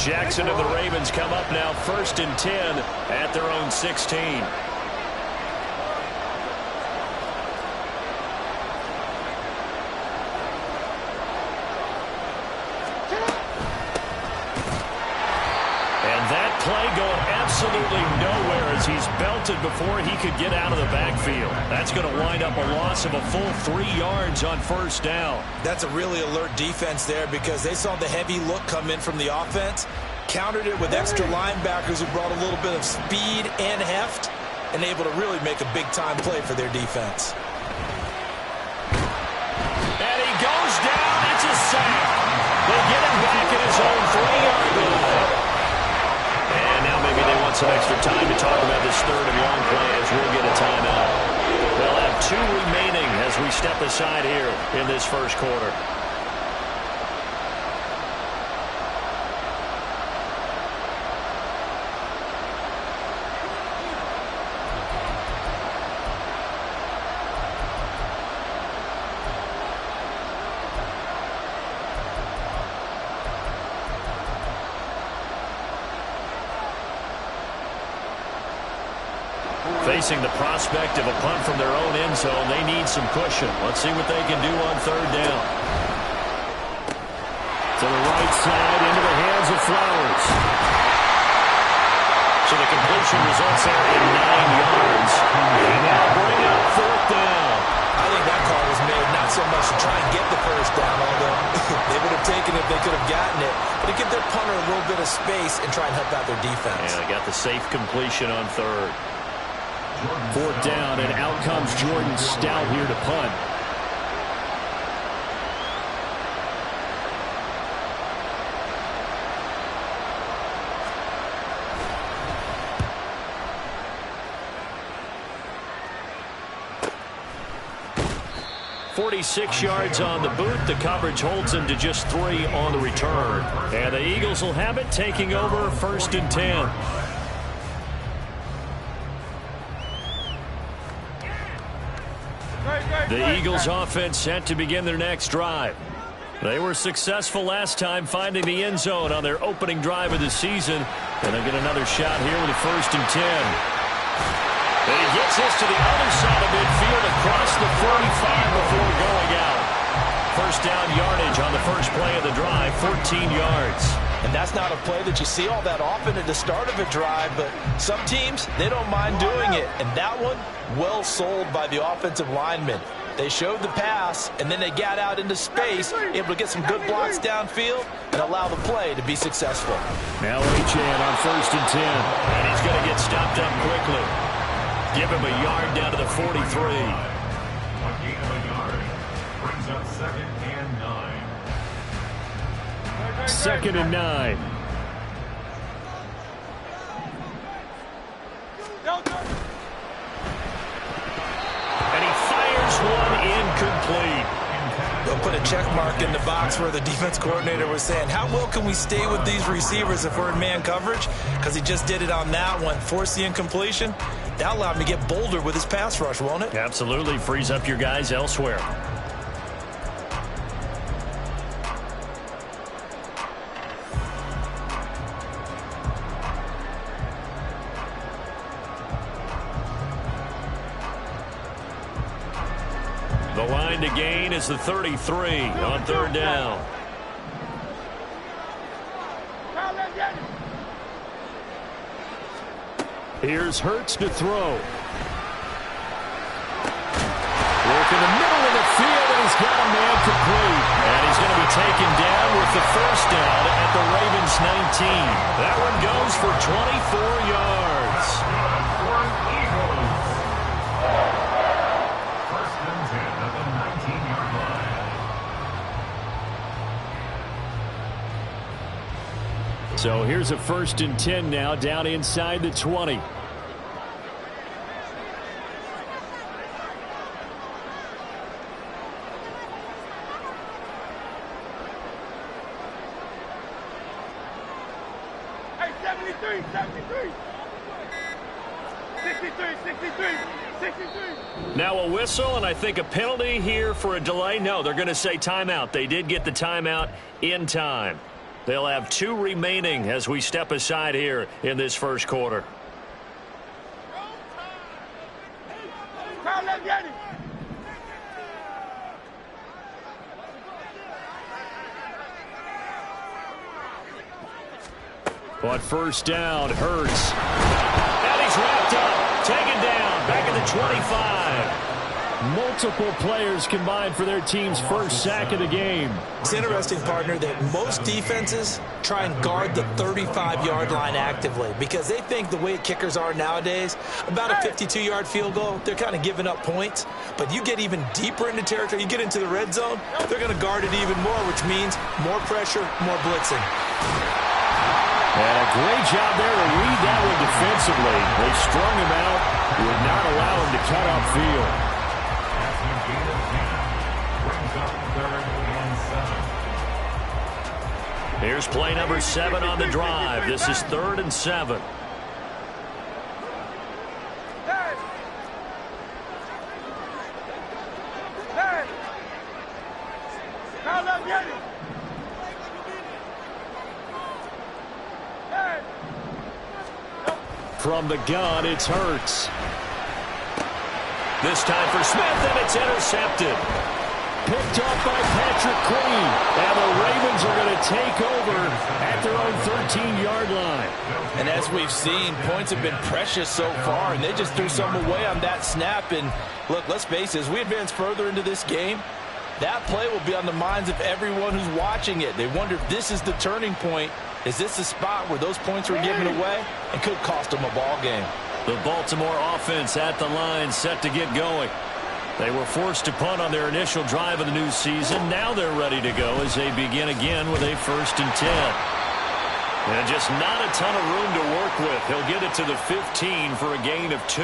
Jackson and the Ravens come up now 1st and 10 at their own 16. That play going absolutely nowhere as he's belted before he could get out of the backfield. That's going to wind up a loss of a full 3 yards on 1st down. That's a really alert defense there because they saw the heavy look come in from the offense, countered it with extra linebackers who brought a little bit of speed and heft, and able to really make a big-time play for their defense. And he goes down. It's a sack. They get him back at his own 3-yard line. And now maybe they want some extra time to talk about this 3rd and long play as we'll get a timeout. They'll have 2 remaining as we step aside here in this 1st quarter. Facing the prospect of a punt from their own end zone, they need some cushion. Let's see what they can do on 3rd down. To the right side, into the hands of Flowers. So the completion results there in 9 yards. And now bring up 4th down. I think that call was made not so much to try and get the 1st down, although they would have taken it if they could have gotten it, but to give their punter a little bit of space and try and help out their defense. Yeah, they got the safe completion on 3rd. 4th down, and out comes Jordan Stout here to punt. .46 yards on the boot. The coverage holds him to just 3 on the return. And the Eagles will have it, taking over 1st and 10. The Eagles offense set to begin their next drive. They were successful last time finding the end zone on their opening drive of the season. And they'll get another shot here with a 1st and 10. And he gets this to the other side of midfield across the 45 before going out. 1st down yardage on the first play of the drive, 14 yards. And that's not a play that you see all that often at the start of a drive, but some teams, they don't mind doing it. And that one, well sold by the offensive lineman. They showed the pass, and then they got out into space, able to get some good blocks downfield and allow the play to be successful. Now Achane on 1st and 10. And he's going to get stopped up quickly. Give him a yard down to the 43. Brings up 2nd and 9. 2nd and 9. And he fires one incomplete. They'll put a check mark in the box where the defense coordinator was saying, how well can we stay with these receivers if we're in man coverage? Because he just did it on that one, forced the incompletion. That allowed him to get bolder with his pass rush, won't it? Absolutely. Frees up your guys elsewhere. The line to gain is the 33 on 3rd down. Here's Hurts to throw. Work in the middle of the field, and he's got a man complete. And he's going to be taken down with the 1st down at the Ravens 19. That one goes for 24 yards. So here's a 1st and 10 now, down inside the 20. Hey, 73, 63. Now a whistle, and I think a penalty here for a delay. No, they're going to say timeout. They did get the timeout in time. They'll have 2 remaining as we step aside here in this first quarter. On first down, Hurts. And he's wrapped up, taken down, back at the 25. Multiple players combined for their team's first sack of the game. It's interesting, partner, that most defenses try and guard the 35-yard line actively because they think the way kickers are nowadays, about a 52-yard field goal, they're kind of giving up points. But you get even deeper into territory, you get into the red zone, they're going to guard it even more, which means more pressure, more blitzing. And a great job there to read that one defensively. They strung him out, would not allow him to cut upfield. Here's play number 7 on the drive. This is 3rd and 7. From the gun, it's Hurts. This time for Smith, and it's intercepted. Picked off by Patrick Queen. And the Ravens are going to take over at their own 13-yard line. And as we've seen, points have been precious so far, and they just threw some away on that snap. And look, let's face it, as we advance further into this game, that play will be on the minds of everyone who's watching it. They wonder if this is the turning point. Is this the spot where those points were given away and could cost them a ball game? The Baltimore offense at the line, set to get going. They were forced to punt on their initial drive of the new season. Now they're ready to go as they begin again with a 1st and 10. And just not a ton of room to work with. He'll get it to the 15 for a gain of 2.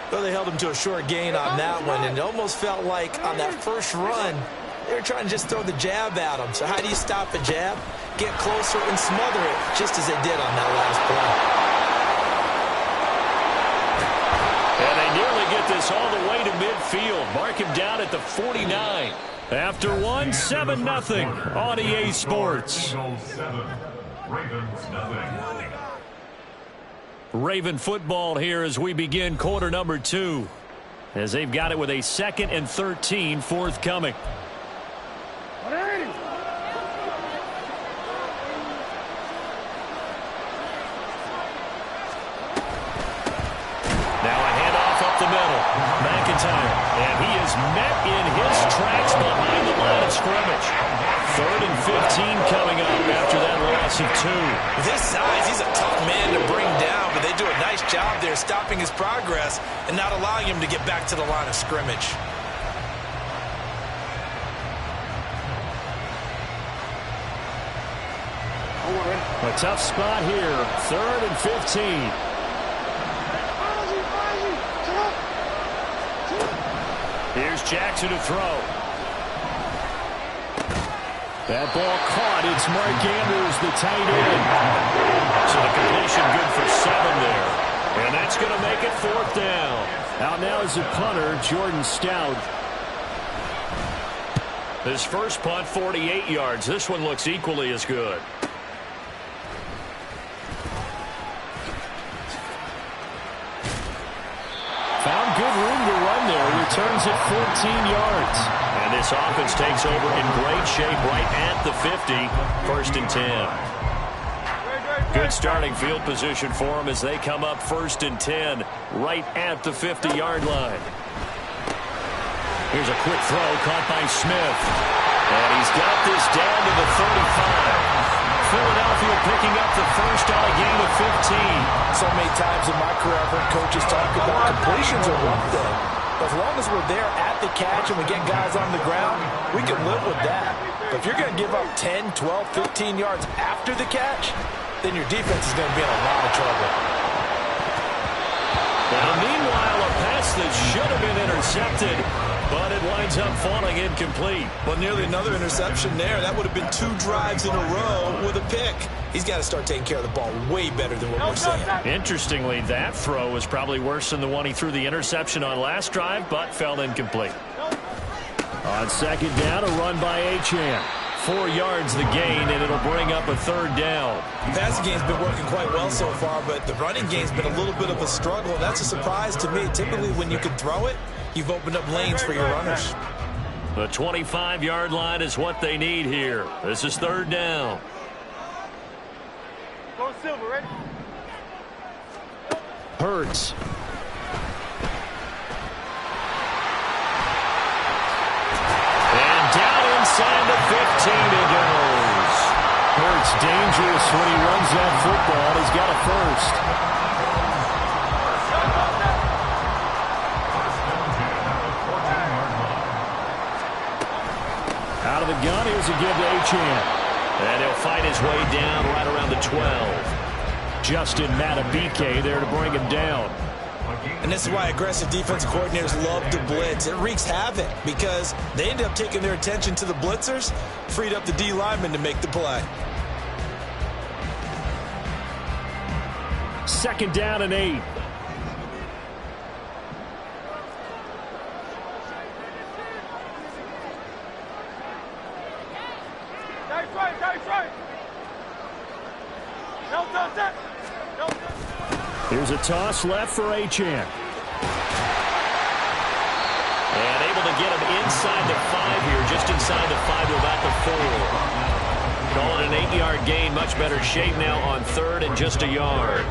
Well, they held him to a short gain on that one, and it almost felt like on that first run, they were trying to just throw the jab at him. So how do you stop a jab? Get closer and smother it, just as they did on that last play. And they nearly get this all the way to midfield. Mark him down at the 49. After one, 7-0 on EA Sports. Eagles 7, Ravens nothing. Raven football here as we begin quarter number 2. As they've got it with a 2nd and 13 forthcoming. McIntyre, and he is met in his tracks behind the line of scrimmage. 3rd and 15 coming up after that loss of 2. With his size, he's a tough man to bring down, but they do a nice job there stopping his progress and not allowing him to get back to the line of scrimmage. A tough spot here, 3rd and 15. Here's Jackson to throw. That ball caught. It's Mark Andrews, the tight end. So the completion good for 7 there. And that's going to make it 4th down. Out now is the punter, Jordan Stout. His first punt, 48 yards. This one looks equally as good. Found good room to run there. Returns at 14 yards. And this offense takes over in great shape right at the 50. 1st and 10. Good starting field position for them as they come up 1st and 10 right at the 50-yard line. Here's a quick throw caught by Smith. And he's got this down to the 35. Philadelphia picking up the first on a gain of 15. So many times in my career I've heard coaches talk about completions are one thing. But as long as we're there at the catch and we get guys on the ground, we can live with that. But if you're going to give up 10, 12, 15 yards after the catch, then your defense is going to be in a lot of trouble. Now, meanwhile, a pass that should have been intercepted, but it winds up falling incomplete. Well, nearly another interception there. That would have been 2 drives in a row with a pick. He's got to start taking care of the ball way better than what we're seeing. Interestingly, that throw was probably worse than the one he threw the interception on last drive, but fell incomplete. On 2nd down, a run by Achane. 4 yards the gain, and it'll bring up a third down. The passing game's been working quite well so far, but the running game's been a little bit of a struggle. And that's a surprise to me. Typically, when you can throw it, you've opened up lanes for your runners. The 25-yard line is what they need here. This is third down. Go Silver, ready? Hurts. And down inside the 15 he goes. Hurts dangerous when he runs that football. He's got a first. Out of the gun, here's a give to Achane. And he'll fight his way down right around the 12. Justin Matabike there to bring him down. And this is why aggressive defensive coordinators love to blitz. It wreaks havoc because they end up taking their attention to the blitzers, freed up the D lineman to make the play. Second down and 8. Here's a toss left for Achane. And able to get him inside the 5 here, just inside the 5 to about the 4. Call it an 8-yard gain, much better shape now on third and just a yard.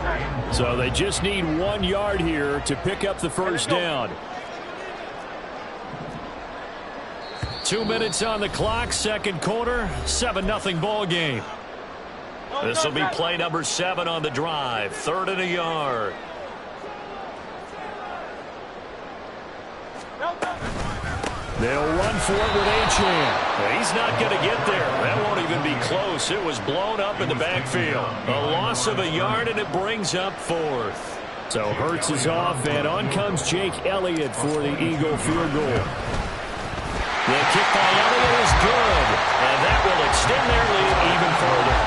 So they just need 1 yard here to pick up the first down. 2 minutes on the clock, second quarter, 7-0 ball game. This will be play number 7 on the drive. Third and a yard. They'll run for it with Achane. He's not going to get there. That won't even be close. It was blown up in the backfield. A loss of a yard, and it brings up fourth. So Hurts is off, and on comes Jake Elliott for the Eagle field goal. The kick by Elliott is good, and that will extend their lead even further.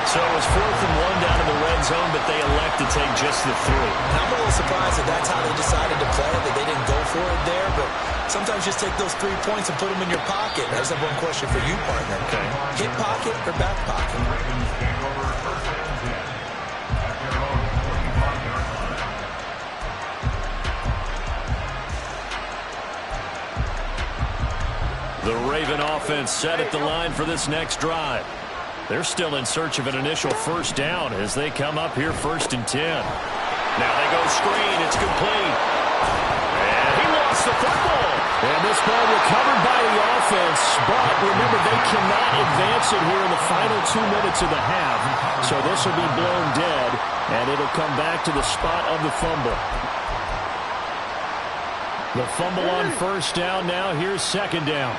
So it was 4th and 1 down in the red zone, but they elect to take just the 3. I'm a little surprised that that's how they decided to play it, that they didn't go for it there, but sometimes just take those 3 points and put them in your pocket. I just have one question for you, partner. Okay. Hip pocket or back pocket? The Raven offense set at the line for this next drive. They're still in search of an initial first down as they come up here 1st and 10. Now they go screen. It's complete. And he lost the football. And this ball recovered by the offense. But remember, they cannot advance it here in the final 2 minutes of the half. So this will be blown dead, and it'll come back to the spot of the fumble. The fumble on first down now. Here's second down.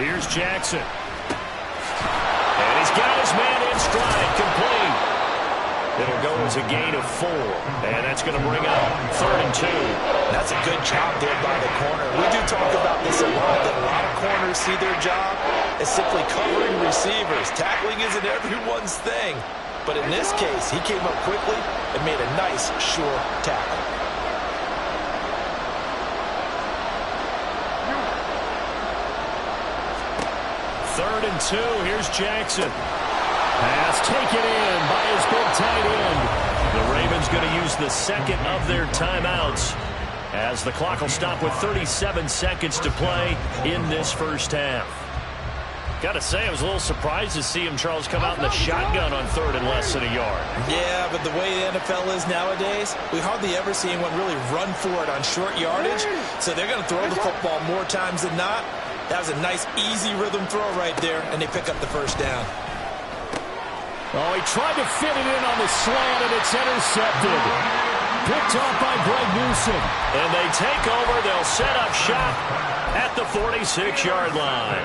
Here's Jackson. And he's got his man in stride, complete. It'll go as a gain of 4. And that's going to bring up 3rd and 2. That's a good job there by the corner. We do talk about this a lot, that a lot of corners see their job as simply covering receivers. Tackling isn't everyone's thing. But in this case, he came up quickly and made a nice, sure tackle. Third and 2. Here's Jackson. Pass taken in by his big tight end. The Ravens going to use the second of their timeouts as the clock will stop with 37 seconds to play in this first half. Got to say, I was a little surprised to see him, Charles, come out in the shotgun on third and less than a yard. Yeah, but the way the NFL is nowadays, we hardly ever see anyone really run for it on short yardage. So they're going to throw the football more times than not. That was a nice, easy rhythm throw right there, and they pick up the first down. Oh, he tried to fit it in on the slant, and it's intercepted. Picked off by Greg Newsome. And they take over. They'll set up shop at the 46-yard line.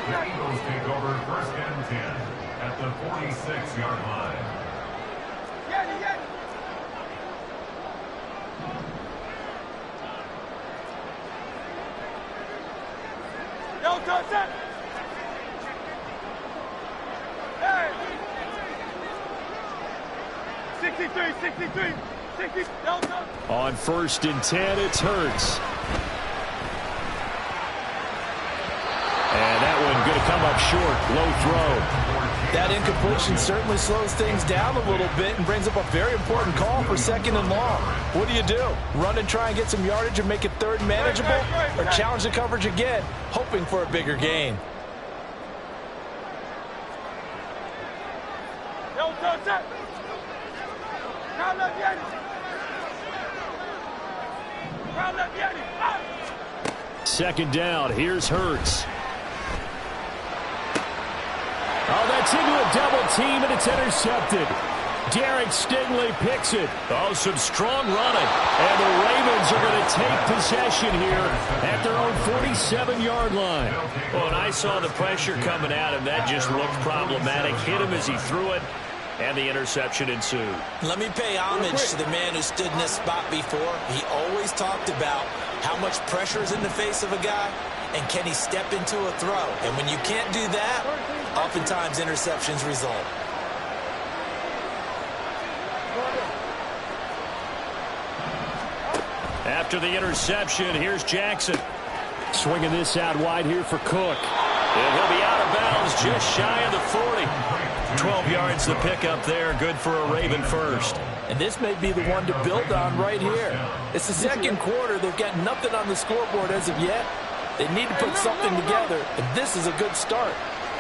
The Eagles take over 1st and 10 at the 46-yard line. Don't touch that! Hey! 63, 60, don't touch. On 1st and 10, it's Hurts. short, low throw. That incompletion certainly slows things down a little bit and brings up a very important call for 2nd and long. What do? Run and try and get some yardage and make it 3rd and manageable? Or challenge the coverage again, hoping for a bigger gain? Second down, here's Hurts. Oh, that's into a double team, and it's intercepted. Derek Stingley picks it. Oh, some strong running. And the Ravens are going to take possession here at their own 47-yard line. Well, and I saw the pressure coming at him. That just looked problematic. Hit him as he threw it, and the interception ensued. Let me pay homage to the man who stood in this spot before. He always talked about how much pressure is in the face of a guy, and can he step into a throw. And when you can't do that, oftentimes interceptions result. After the interception, here's Jackson. Swinging this out wide here for Cook. And he'll be out of bounds just shy of the 40. 12 yards the pickup there. Good for a Raven first. And this may be the one to build on right here. It's the second quarter. They've got nothing on the scoreboard as of yet. They need to put something together, and this is a good start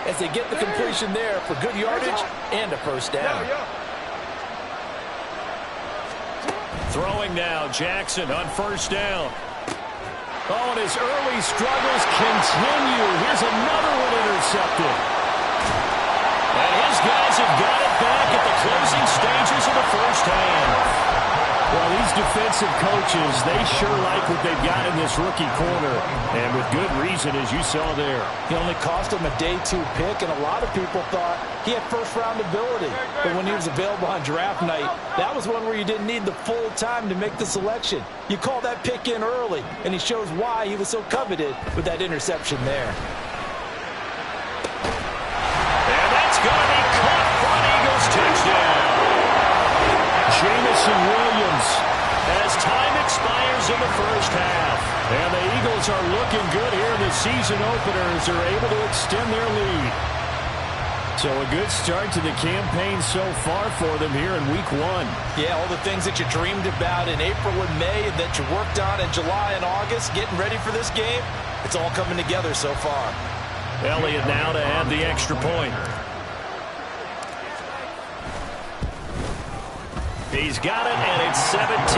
as they get the completion there for good yardage and a first down. Throwing now, Jackson on first down. Oh, and his early struggles continue. Here's another one intercepted. And his guys have got it back at the closing stages of the first half. Well, these defensive coaches, they sure like what they've got in this rookie corner. And with good reason, as you saw there. He only cost him a day 2 pick, and a lot of people thought he had first-round ability. But when he was available on draft night, that was one where you didn't need the full time to make the selection. You call that pick in early, and he shows why he was so coveted with that interception there. And that's going to be caught for an Eagles touchdown. Jamison Williams as time expires in the first half. And the Eagles are looking good here in the season opener as they're able to extend their lead. So a good start to the campaign so far for them here in week 1. Yeah, all the things that you dreamed about in April and May and that you worked on in July and August, getting ready for this game, it's all coming together so far. Elliott now to add the extra point. He's got it, and it's 17-0.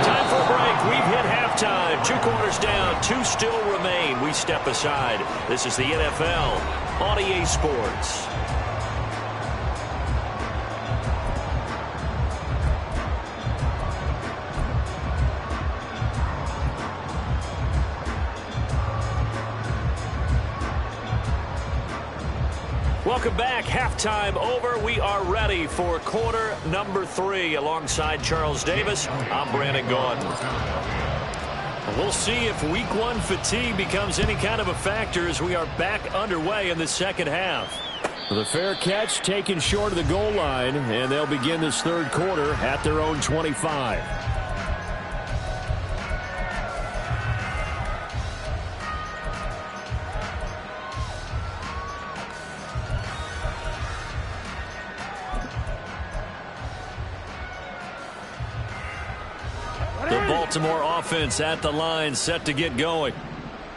Time for a break. We've hit halftime. 2 quarters down, 2 still remain. We step aside. This is the NFL on EA Sports. Welcome back. Halftime over. We are ready for quarter number 3. Alongside Charles Davis, I'm Brandon Gaudin. We'll see if week 1 fatigue becomes any kind of a factor as we are back underway in the second half. The fair catch taken short of the goal line, and they'll begin this third quarter at their own 25. Baltimore offense at the line, set to get going.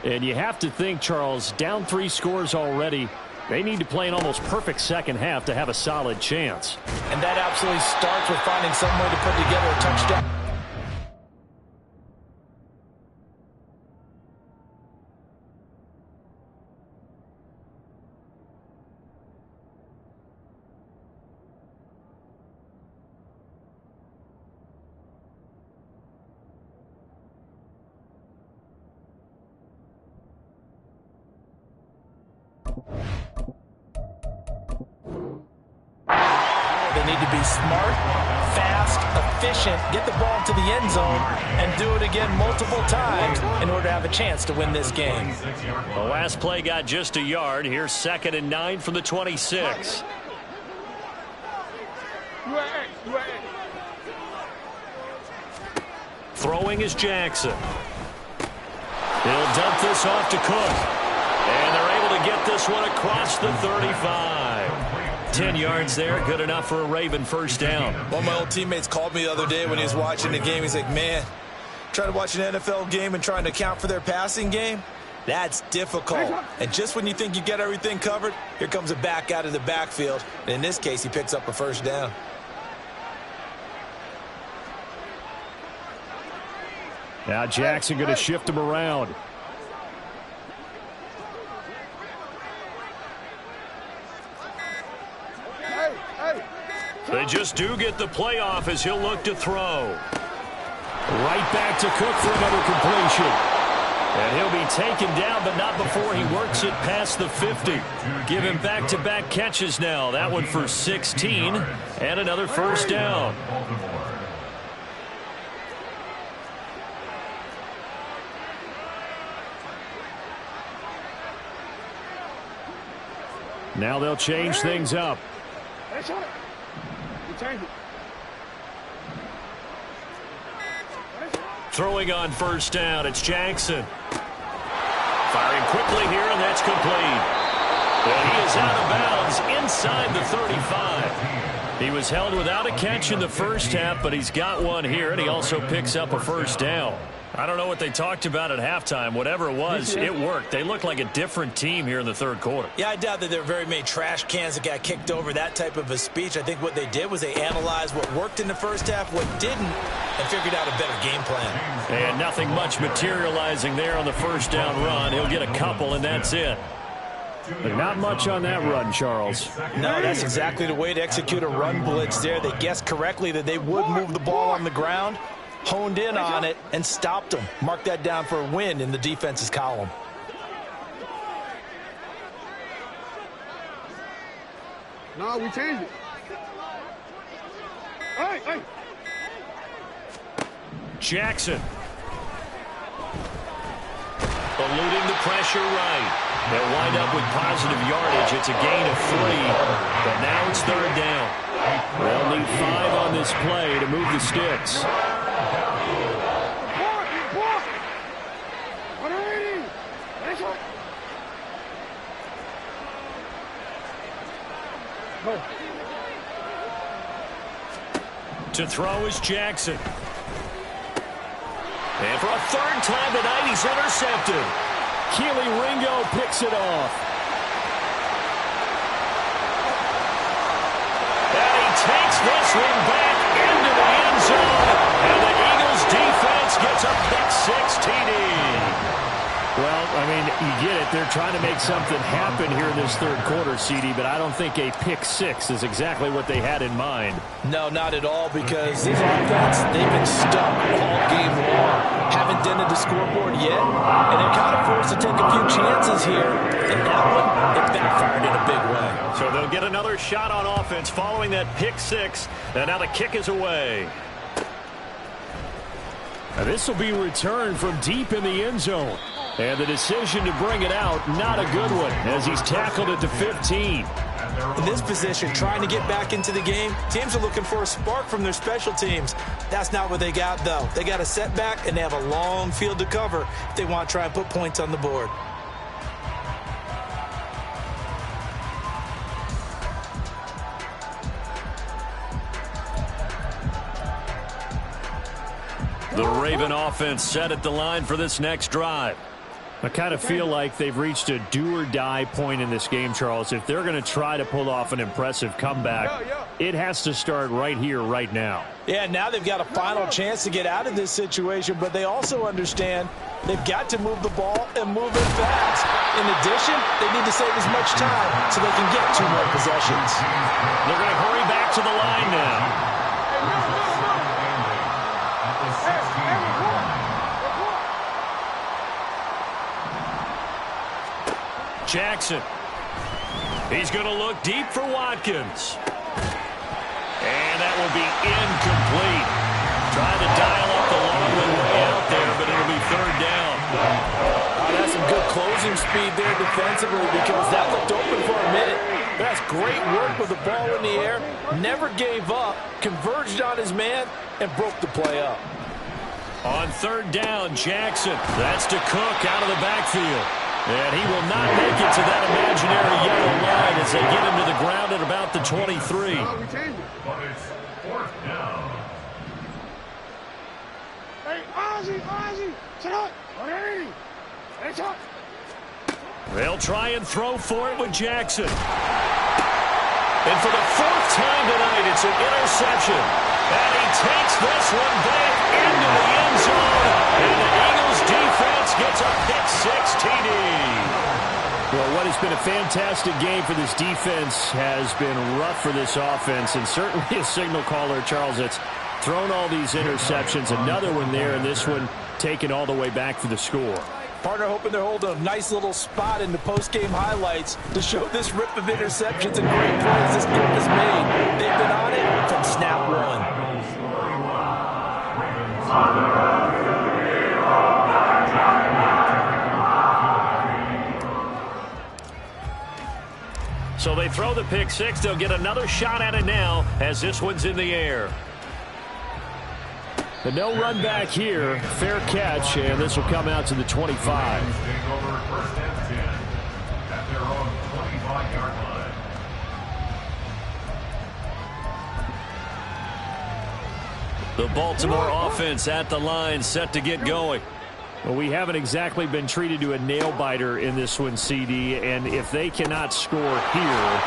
And you have to think, Charles, down 3 scores already. They need to play an almost perfect second half to have a solid chance. And that absolutely starts with finding some way to put together a touchdown. They need to be smart, fast, efficient, get the ball to the end zone, and do it again multiple times in order to have a chance to win this game. The last play got just a yard. Here's 2nd and 9 from the 26. Throwing is Jackson. He'll dump this off to Cook. And they're able to get this one across the 35. 10 yards there, good enough for a Raven first down. One of my old teammates called me the other day when he was watching the game. He's like, man, trying to watch an NFL game and trying to account for their passing game, that's difficult. And just when you think you get everything covered, here comes a back out of the backfield. And in this case, he picks up a first down. Now Jackson going to shift him around. They just do get the playoff as he'll look to throw. Right back to Cook for another completion. And he'll be taken down, but not before he works it past the 50. Give him back-to-back catches now. That one for 16 and another first down. Now they'll change things up. Throwing on first down, it's Jackson. Firing quickly here, and that's complete. And he is out of bounds inside the 35. He was held without a catch in the first half, but he's got one here, and he also picks up a first down. I don't know what they talked about at halftime. Whatever it was, it worked. They look like a different team here in the third quarter. Yeah, I doubt that there were very many trash cans that got kicked over, that type of a speech. I think what they did was they analyzed what worked in the first half, what didn't, and figured out a better game plan. And nothing much materializing there on the first down run. He'll get a couple, and that's it. But not much on that run, Charles. No, that's exactly the way to execute a run blitz there. They guessed correctly that they would move the ball on the ground, honed in on it, and stopped them. Mark that down for a win in the defense's column. No, we changed it. Hey! Jackson. Eluding the pressure right. They'll wind up with positive yardage. It's a gain of 3, but now it's third down. They'll need 5 on this play to move the sticks. To throw is Jackson. And for a third time tonight, he's intercepted. Keely Ringo picks it off. And he takes this one back into the end zone. And the Eagles defense gets a pick-6 TD. Well, I mean, you get it. They're trying to make something happen here in this third quarter, CD, but I don't think a pick-6 is exactly what they had in mind. No, not at all, because this offense, they've been stuck all game long. Haven't dented the scoreboard yet, and they're kind of forced to take a few chances here, and that one, it backfired in a big way. So they'll get another shot on offense following that pick-6, and now the kick is away. Now this will be returned from deep in the end zone. And the decision to bring it out, not a good one, as he's tackled at the 15. In this position, trying to get back into the game, teams are looking for a spark from their special teams. That's not what they got, though. They got a setback, and they have a long field to cover if they want to try and put points on the board. The Raven offense set at the line for this next drive. I kind of feel like they've reached a do-or-die point in this game, Charles. If they're going to try to pull off an impressive comeback, it has to start right here, right now. Yeah, now they've got a final chance to get out of this situation, but they also understand they've got to move the ball and move it fast. In addition, they need to save as much time so they can get 2 more possessions. They're going to hurry back to the line now. Jackson. He's going to look deep for Watkins. And that will be incomplete. Trying to dial up the long way out there, but it'll be third down. That's some good closing speed there defensively, because that looked open for a minute. That's great work with the ball in the air. Never gave up, converged on his man, and broke the play up. On third down, Jackson. That's to Cook out of the backfield. And he will not make it to that imaginary yellow line as they get him to the ground at about the 23. We changed it. But it's 4th down. Hey, Ozzie, sit up. Hey, it's up. They'll try and throw for it with Jackson. And for the 4th time tonight, it's an interception. And he takes this one back into the end zone. And the Eagles defense gets a pick-6 TD. Well, what has been a fantastic game for this defense has been rough for this offense. And certainly a signal caller, Charles, that's thrown all these interceptions. Another one there, and this one taken all the way back for the score. Partner hoping they're holding a nice little spot in the post-game highlights to show this rip of interceptions and great plays this group has made. They've been on it from snap one. So they throw the pick-6. They'll get another shot at it now as this one's in the air. The no run back here, fair catch, and this will come out to the 25. Take over 1st and 10 at their own 25-yard line. The Baltimore offense at the line, set to get going. Well, we haven't exactly been treated to a nail-biter in this one, CD, and if they cannot score here,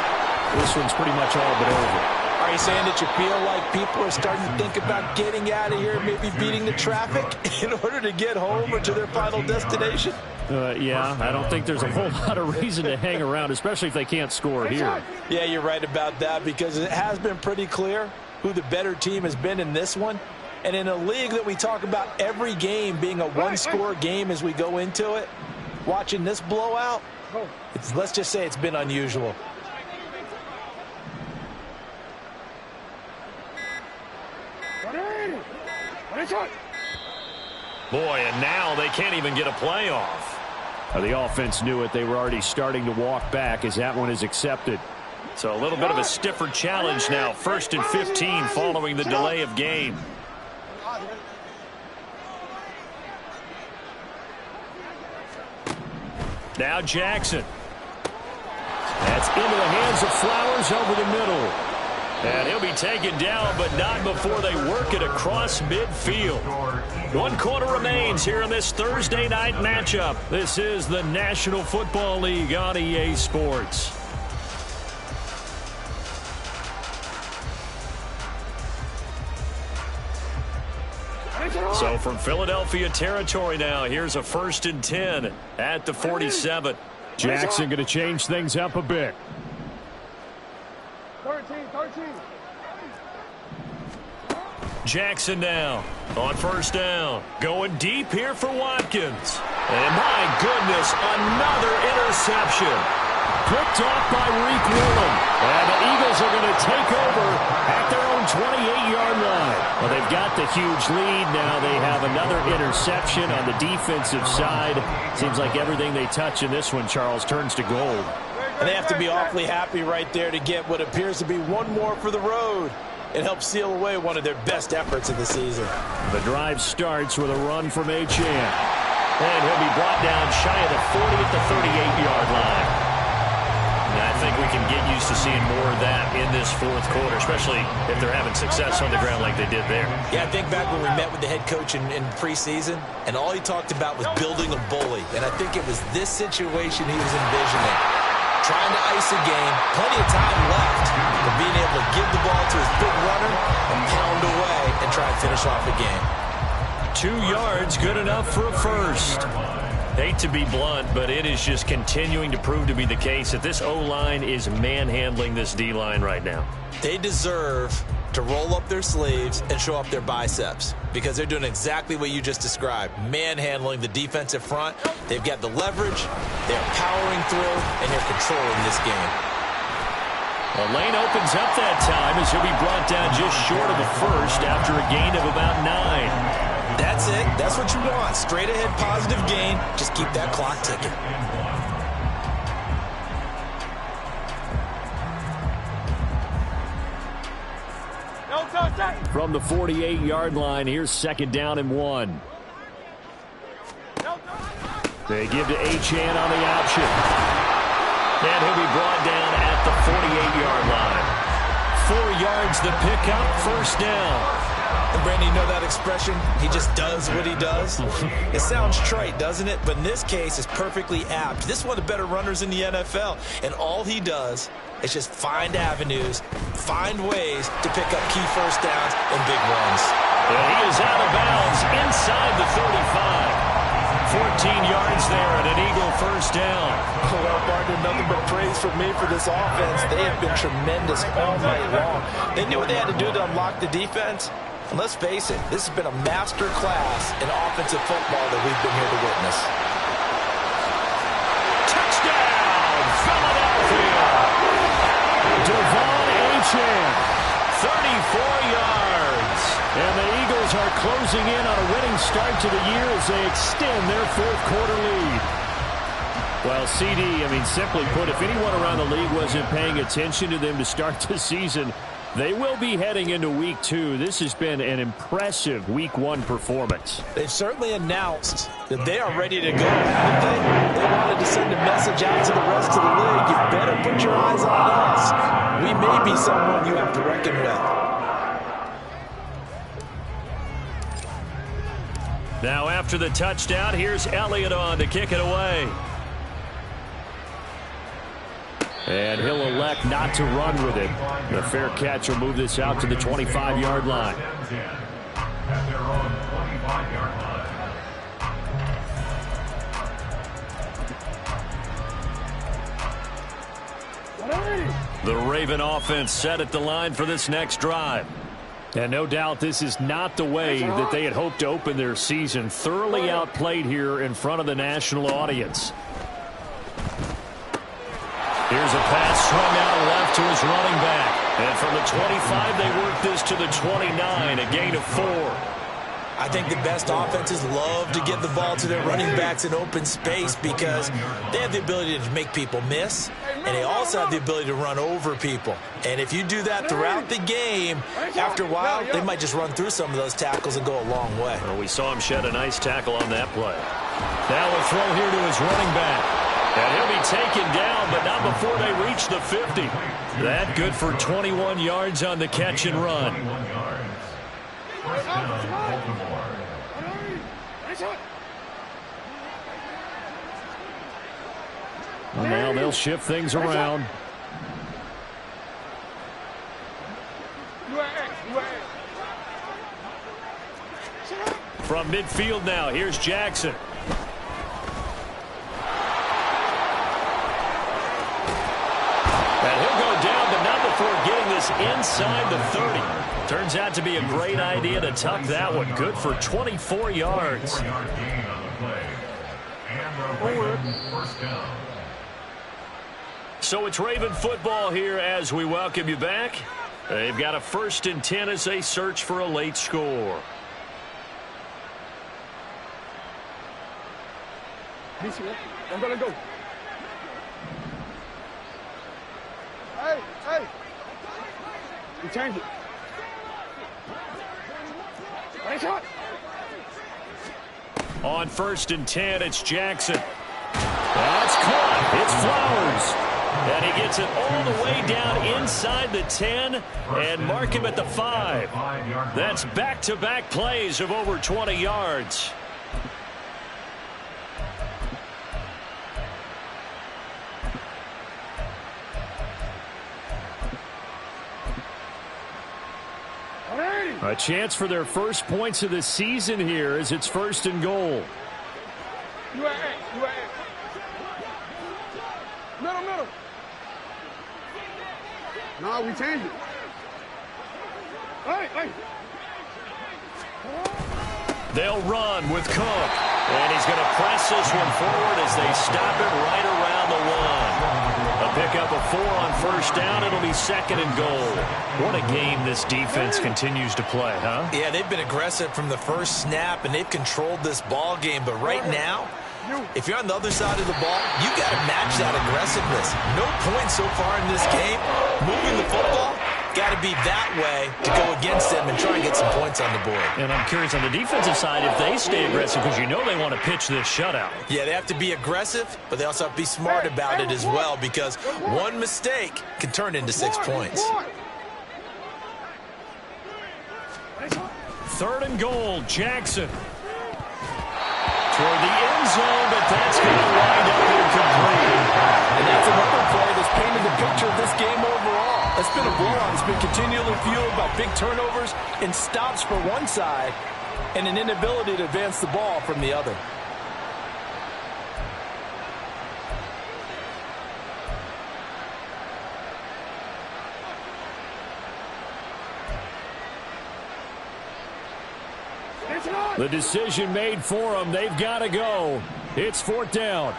this one's pretty much all but over. Are you saying that you feel like people are starting to think about getting out of here, maybe beating the traffic in order to get home or to their final destination? Yeah, I don't think there's a whole lot of reason to hang around, especially if they can't score here. Yeah, you're right about that because it has been pretty clear who the better team has been in this one. And in a league that we talk about every game being a one-score game as we go into it, watching this blowout, let's just say it's been unusual. Boy, and now they can't even get a playoff. The offense knew it. They were already starting to walk back as that one is accepted. So a little bit of a stiffer challenge now. 1st and 15 following the delay of game. Now Jackson. That's into the hands of Flowers over the middle. And he'll be taken down, but not before they work it across midfield. 1 quarter remains here in this Thursday night matchup. This is the National Football League on EA Sports. So from Philadelphia territory now, here's a 1st and 10 at the 47. Jackson going to change things up a bit. 13. Jackson now on 1st down. Going deep here for Watkins. And my goodness, another interception. Picked off by Reek Willem. And the Eagles are going to take over at their own 28-yard line. Well, they've got the huge lead. Now they have another interception on the defensive side. Seems like everything they touch in this one, Charles, turns to gold. And they have to be awfully happy right there to get what appears to be one more for the road. It helps seal away one of their best efforts of the season. The drive starts with a run from Achane. And he'll be brought down shy of the 40 at the 38-yard line. And I think we can get used to seeing more of that in this 4th quarter, especially if they're having success on the ground like they did there. Yeah, I think back when we met with the head coach in preseason, and all he talked about was building a bully. And I think it was this situation he was envisioning. Trying to ice a game, plenty of time left, but being able to give the ball to his big runner and pound away and try and finish off the game. 2 yards, good enough for a 1st. Hate to be blunt, but it is just continuing to prove to be the case that this O-line is manhandling this D-line right now. They deserve to roll up their sleeves and show up their biceps because they're doing exactly what you just described, manhandling the defensive front. They've got the leverage, they're powering through, and they're controlling this game. Well, lane opens up that time as he'll be brought down just short of a 1st after a gain of about 9. That's it. That's what you want. Straight ahead positive gain. Just keep that clock ticking. From the 48-yard line, here's 2nd down and 1. They give to Achane on the option. And he'll be brought down at the 48-yard line. 4 yards the pickup, first down. And Brandon, you know that expression? He just does what he does. It sounds trite, doesn't it? But in this case, it's perfectly apt. This is one of the better runners in the NFL. And all he does is just find avenues, find ways to pick up key first downs and big runs. And he is out of bounds inside the 35. 14 yards there and an Eagle first down. Well, Barton, nothing but praise from me for this offense. They have been tremendous all night long. They knew what they had to do to unlock the defense. And let's face it, this has been a master class in offensive football that we've been here to witness. Touchdown, Philadelphia. Devon Achane, 34 yards. And the Eagles are closing in on a winning start to the year as they extend their fourth-quarter lead. Well, CD, simply put, if anyone around the league wasn't paying attention to them to start the season, they will be heading into Week 2. This has been an impressive Week 1 performance. They've certainly announced that they are ready to go. They wanted to send a message out to the rest of the league. You better put your eyes on us. We may be someone you have to reckon with. Now after the touchdown, here's Elliott on to kick it away. And he'll elect not to run with it. The fair catch will move this out to the 25-yard line. At their own 25-yard line. The Raven offense set at the line for this next drive. And no doubt this is not the way that they had hoped to open their season. Thoroughly outplayed here in front of the national audience. Here's a pass strung out left to his running back. And from the 25, they work this to the 29, a gain of 4. I think the best offenses love to get the ball to their running backs in open space because they have the ability to make people miss, and they also have the ability to run over people. And if you do that throughout the game, after a while, they might just run through some of those tackles and go a long way. Well, we saw him shed a nice tackle on that play. Now a throw here to his running back. And he'll be taken down, but not before they reach the 50. That good for 21 yards on the catch and run. First down, Baltimore. Well, now they'll shift things around. From midfield now, here's Jackson. And he'll go down, but not before getting this inside the 30. Turns out to be a great idea to tuck that one. Good for 24 yards. 4-yard gain on the play. And the Raven first down. So it's Raven football here as we welcome you back. They've got a 1st and 10 as they search for a late score. I'm gonna go. Hey! You change it. Nice shot. On 1st and 10, it's Jackson. That's caught. It's Flowers. And he gets it all the way down inside the 10 and mark him at the 5. That's back-to-back plays of over 20 yards. A chance for their first points of the season here as it's 1st and goal. Middle. No, we change it. Hey. They'll run with Cook. And he's going to press this one forward as they stop it right around the 1. A pickup of 4 on 1st down. It'll be 2nd and goal. What a game this defense continues to play, huh? Yeah, they've been aggressive from the first snap, and they've controlled this ball game. But right now, if you're on the other side of the ball, you got to match that aggressiveness. No points so far in this game. Moving the football, got to be that way to go against them and try and get some points on the board. And I'm curious on the defensive side if they stay aggressive, because you know they want to pitch this shutout. Yeah, they have to be aggressive, but they also have to be smart about it as well, because one mistake can turn into 6 points. 3rd and goal, Jackson. Toward the end zone, but that's going to wind up incomplete. And that's another play that's painted the picture of this game overall. It's been a blowout. It's been continually fueled by big turnovers and stops for one side and an inability to advance the ball from the other. The decision made for them. They've got to go. It's 4th down.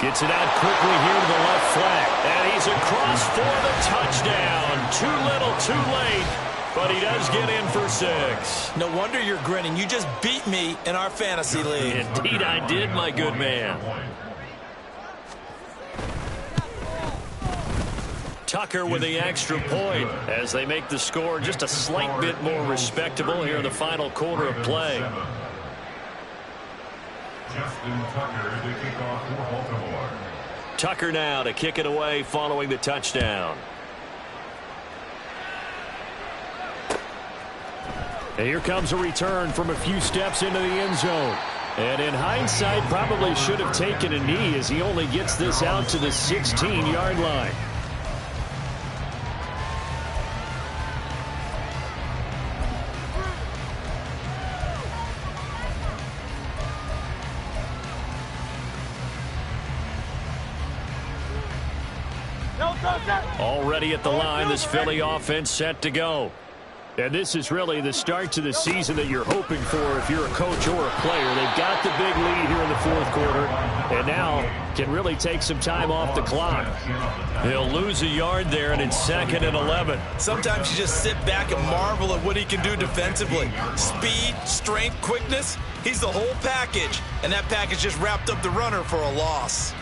Gets it out quickly here to the left flank. And he's across for the touchdown. Too little, too late. But he does get in for 6. No wonder you're grinning. You just beat me in our fantasy league. Indeed I did, my good man. Tucker with the extra point as they make the score just a slight bit more respectable here in the final quarter of play. Justin Tucker to kick off for Baltimore. Tucker now to kick it away following the touchdown. And here comes a return from a few steps into the end zone. And in hindsight, probably should have taken a knee as he only gets this out to the 16-yard line. Already at the line, this Philly offense set to go. And this is really the start to the season that you're hoping for if you're a coach or a player. They've got the big lead here in the 4th quarter, and now can really take some time off the clock. He'll lose a yard there, and it's 2nd and 11. Sometimes you just sit back and marvel at what he can do defensively. Speed, strength, quickness, he's the whole package, and that package just wrapped up the runner for a loss.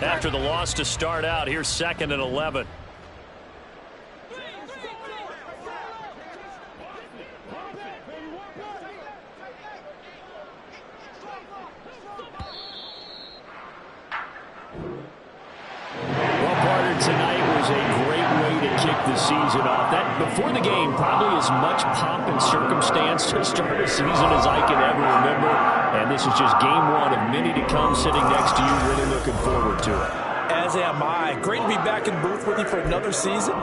After the loss to start out, here's 2nd and 11. Tonight was a great way to kick the season off. That before the game, probably as much pomp and circumstance to start a season as I can ever remember. And this is just game 1 of many to come. Sitting next to you, really looking forward to it. As am I. Great to be back in the booth with you for another season.